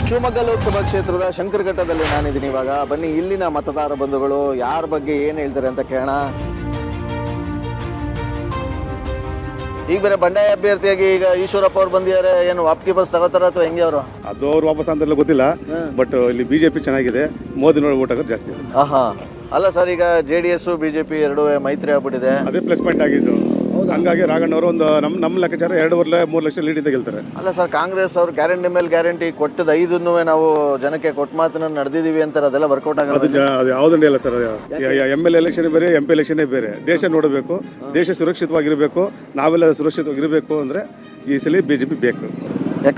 ಶಿವಮೊಗ್ಗ ಲೋಕಸಭಾ ಕ್ಷೇತ್ರದ ಶಂಕರಘಟ್ಟದಲ್ಲಿ ನಾನಿದ್ದೀನಿ ಇವಾಗ. ಬನ್ನಿ ಇಲ್ಲಿನ ಮತದಾರ ಬಂಧುಗಳು ಯಾರ ಬಗ್ಗೆ ಏನು ಹೇಳ್ತಾರೆ ಅಂತ ಕೇಳೋಣ. ಈಗ ಬೇರೆ ಬಂಡಾಯ ಅಭ್ಯರ್ಥಿಯಾಗಿ ಈಗ ಈಶ್ವರಪ್ಪ ಅವ್ರು ಬಂದಿದ್ದಾರೆ. ಏನು ವಾಪಕಿ ಬಸ್ ತಗೋತಾರ ಅಥವಾ ಹೆಂಗೆ ಅವರು? ಅದು ಅವ್ರು ವಾಪಸ್ ಅಂತೆಲ್ಲ ಗೊತ್ತಿಲ್ಲ. ಬಟ್ ಇಲ್ಲಿ ಬಿಜೆಪಿ ಚೆನ್ನಾಗಿದೆ, ಮೋದಿ ನೋಡಿ ಓಟ್ ಹಾಕೋದು ಜಾಸ್ತಿ. ಅಲ್ಲ ಸರ್, ಈಗ JDS ಬಿಜೆಪಿ ಎರಡೂ ಮೈತ್ರಿ ಆಗ್ಬಿಟ್ಟಿದೆ. ಅದೇ ಪ್ಲಸ್ ಪಾಯಿಂಟ್ ಆಗಿದ್ದು. ಹಂಗಾಗಿ ರಾಘಣ್ಣವರು ಒಂದು ನಮ್ಮ ಲೆಕ್ಕಾಚಾರ 2.5-3 ಲಕ್ಷ ಲೀಡ್ ಇಂದ ಗೆಲ್ತಾರೆ. ಅಲ್ಲ ಸರ್, ಕಾಂಗ್ರೆಸ್ ಅವ್ರು ಗ್ಯಾರಂಟಿ ಮೇಲೆ ಗ್ಯಾರಂಟಿ ಕೊಟ್ಟದ 5 ನಾವು ಜನಕ್ಕೆ ಕೊಟ್ಟ ಮಾತನ್ನ ನಡೆದಿದೀವಿ ಅಂತಾರೆ. ಅದೆಲ್ಲ ವರ್ಕೌಟ್ ಆಗಲ್ಲ. ಅದು ಯಾವುದಂಡಿ ಅಲ್ಲ ಸರ್. MLA ಎಲೆಕ್ಷನ್ ಬೇರೆ, MP ಎಲೆಕ್ಷನ್ ಬೇರೆ. ದೇಶ ನೋಡಬೇಕು, ದೇಶ ಸುರಕ್ಷಿತವಾಗಿರಬೇಕು, ನಾವೆಲ್ಲ ಸುರಕ್ಷಿತವಾಗಿರಬೇಕು ಅಂದ್ರೆ ಈ ಸಲ ಬಿಜೆಪಿ ಬೇಕು.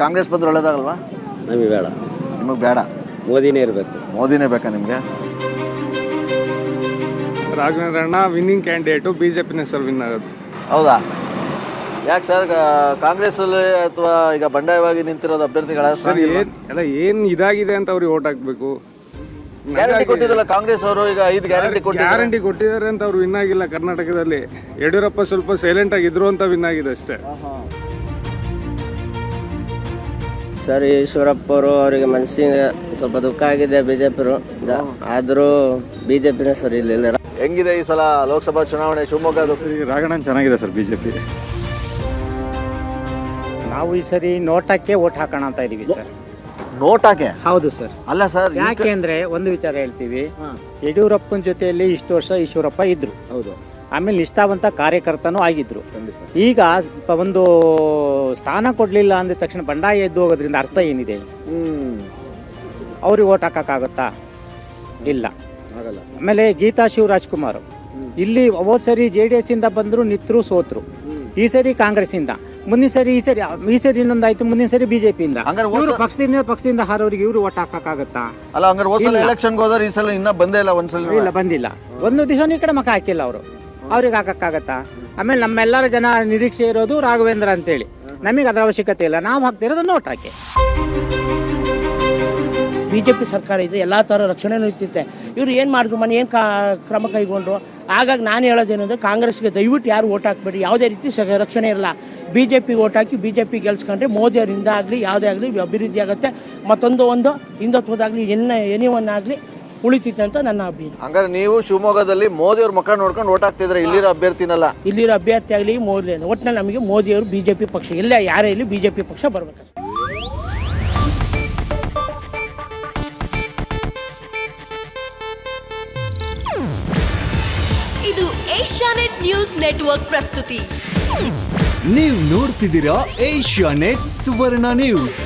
ಕಾಂಗ್ರೆಸ್ ಬಂದ್ರೆ ಒಳ್ಳೇದಾಗಲ್ವಾ? ನಮಗೆ ಬೇಡ. ನಿಮಗೆ ಬೇಡ, ಮೋದಿನೇ ಇರಬೇಕು. ಮೋದಿನೇ ಬೇಕಾ ನಿಮಗೆ? ರಾಘಣ್ಣ ವಿನ್ನಿಂಗ್ ಕ್ಯಾಂಡಿಡೇಟು, ಬಿಜೆಪಿನೇ ಸರ್ ವಿನ್ ಆಗೋದು. ಹೌದಾ? ಯಾಕೆ ಸರ್, ಕಾಂಗ್ರೆಸ್ ಅಲ್ಲಿ ಅಥವಾ ಈಗ ಬಂಡಾಯವಾಗಿ ನಿಂತಿರೋದು ಅಭ್ಯರ್ಥಿಗಳ ಎಲ್ಲ ಏನ್ ಇದಾಗಿದೆ ಅಂತ ಅವ್ರಿಗೆ ಓಟ್ ಹಾಕ್ಬೇಕು. ಗ್ಯಾರಂಟಿ ಕೊಟ್ಟಿದ್ದಲ್ಲ ಕಾಂಗ್ರೆಸ್ ಅವರು. ಈಗ 5 ಗ್ಯಾರಂಟಿ ಕೊಟ್ಟಿದ್ದಾರೆ ಅಂತ ಅವ್ರು ವಿನ್ ಆಗಿಲ್ಲ. ಕರ್ನಾಟಕದಲ್ಲಿ ಯಡಿಯೂರಪ್ಪ ಸ್ವಲ್ಪ ಸೈಲೆಂಟ್ ಆಗಿದ್ರು ಅಂತ ವಿನ್ ಆಗಿದೆ ಅಷ್ಟೇ. ಸರ್, ಈಶ್ವರಪ್ಪ ಅವರು ಅವರಿಗೆ ಮನಸ್ಸಿಗೆ ಸ್ವಲ್ಪ ದುಃಖ ಆಗಿದೆ ಬಿಜೆಪಿ ಆದರೂ ಬಿಜೆಪಿನೇ ಸರ್. ಇಲ್ಲ ಹೆಂಗಿದೆ ಈ ಸಲ ಲೋಕಸಭಾ ಚುನಾವಣೆ ಶಿವಮೊಗ್ಗದ? ರಾಘಣ್ಣ ಚೆನ್ನಾಗಿದೆ ಸರ್ ಬಿಜೆಪಿ. ನಾವು ಈ ಸರಿ ನೋಟಕ್ಕೆ ಓಟ್ ಹಾಕೋಣ ಅಂತ ಇದೀವಿ ಸರ್. ನೋಟಾಕೆ? ಹೌದು ಸರ್. ಅಲ್ಲ ಸರ್, ಯಾಕೆ ಅಂದ್ರೆ ಒಂದು ವಿಚಾರ ಹೇಳ್ತೀವಿ. ಯಡಿಯೂರಪ್ಪನ ಜೊತೆಯಲ್ಲಿ ಇಷ್ಟು ವರ್ಷ ಈಶ್ವರಪ್ಪ ಇದ್ರು. ಹೌದು. ಆಮೇಲೆ ನಿಷ್ಠಾವಂತ ಕಾರ್ಯಕರ್ತನೂ ಆಗಿದ್ರು. ಈಗ ಒಂದು ಸ್ಥಾನ ಕೊಡ್ಲಿಲ್ಲ ಅಂದ ತಕ್ಷಣ ಬಂಡಾಯ ಎದ್ದು ಹೋಗೋದ್ರಿಂದ ಅರ್ಥ ಏನಿದೆ? ಅವ್ರಿಗೆ ಓಟ್ ಹಾಕಕ್ಕಾಗತ್ತಾ? ಇಲ್ಲ. ಆಮೇಲೆ ಗೀತಾ ಶಿವರಾಜ್ಕುಮಾರ್ ಇಲ್ಲಿ ಹೋದ್ ಸರಿ JDS ಇಂದ ಬಂದ್ರು, ನಿತ್ರು, ಸೋತ್ರು. ಈ ಸರಿ ಕಾಂಗ್ರೆಸ್ ಇಂದ, ಮುಂದಿನ ಸರಿ ಈ ಸರಿ ಇನ್ನೊಂದಾಯ್ತು, ಮುಂದಿನ ಸರಿ ಬಿಜೆಪಿಯಿಂದ. ಪಕ್ಷದಿಂದ ಹಾರೋರಿಗೆ ಇವ್ರು ಓಟ್ ಹಾಕಕ್ಕಾಗತ್ತಾ? ಅಲ್ಲ, ಹಂಗಾರೆ ಹೋದ ಎಲೆಕ್ಷನ್ಗೆ ಹೋದ್ರೆ ಈ ಸಲ ಇನ್ನ ಬಂದೇ ಇಲ್ಲ. ಒಂದ್ಸಲ ಇಲ್ಲ, ಬಂದಿಲ್ಲ. ಒಂದು ದಿವಸ ಈ ಕಡೆ ಮಕ್ಕ ಹಾಕಿಲ್ಲ ಅವರು. ಅವ್ರಿಗೆ ಹಾಕಕ್ಕಾಗತ್ತಾ? ಆಮೇಲೆ ನಮ್ಮೆಲ್ಲರ ಜನ ನಿರೀಕ್ಷೆ ಇರೋದು ರಾಘವೇಂದ್ರ ಅಂತೇಳಿ. ನಮಗೆ ಅದರ ಅವಶ್ಯಕತೆ ಇಲ್ಲ. ನಾವು ಹಾಕ್ತಿರೋದು ನೋಟ್ ಹಾಕಿ. ಬಿಜೆಪಿ ಸರ್ಕಾರ ಇದೆ, ಎಲ್ಲ ಥರ ರಕ್ಷಣೆನೂ ಇರ್ತಿತ್ತೆ. ಇವ್ರು ಏನು ಮಾಡಿದ್ರು, ಏನು ಕ್ರಮ ಕೈಗೊಂಡ್ರು. ಹಾಗಾಗಿ ನಾನು ಹೇಳೋದೇನೆಂದರೆ, ಕಾಂಗ್ರೆಸ್ಗೆ ದಯವಿಟ್ಟು ಯಾರು ಓಟ್ ಹಾಕ್ಬೇಡಿ. ಯಾವುದೇ ರೀತಿ ರಕ್ಷಣೆ ಇರಲ್ಲ. BJP ಓಟ್ ಹಾಕಿ BJP ಗೆಲ್ಸ್ಕೊಂಡ್ರೆ ಮೋದಿಯವರಿಂದ ಆಗಲಿ ಯಾವುದೇ ಆಗಲಿ ಅಭಿವೃದ್ಧಿ ಆಗುತ್ತೆ. ಮತ್ತೊಂದು ಹಿಂದುತ್ವದಾಗಲಿ ಎನಿವನ್ನಾಗಲಿ ಉಳಿತೈತೆ ಅಂತ ನನ್ನ ಅಭಿಪ್ರಾಯ. ಹಂಗಾರೆ ನೀವು ಶಿವಮೊಗ್ಗದಲ್ಲಿ ಮೋದಿ ಅವ್ರ ಮುಖ ನೋಡ್ಕೊಂಡು ಓಟ್ ಹಾಕ್ತಿದ್ರೆ, ಇಲ್ಲಿರೋ ಅಭ್ಯರ್ಥಿನಲ್ಲ? ಇಲ್ಲಿರೋ ಅಭ್ಯರ್ಥಿ ಆಗಲಿ ಮೋದಿ, ಒಟ್ಟಿನಲ್ಲಿ ನಮಗೆ ಮೋದಿಯವರು BJP ಪಕ್ಷ, ಎಲ್ಲ ಯಾರೇ ಇಲ್ಲಿ BJP ಪಕ್ಷ ಬರಬೇಕು. ಇದು ಏಷ್ಯಾನೆಟ್ ನ್ಯೂಸ್ ನೆಟ್ವರ್ಕ್ ಪ್ರಸ್ತುತಿ. ನೀವು ನೋಡ್ತಿದ್ದೀರಾ ಏಷ್ಯಾನೆಟ್ ಸುವರ್ಣ ನ್ಯೂಸ್.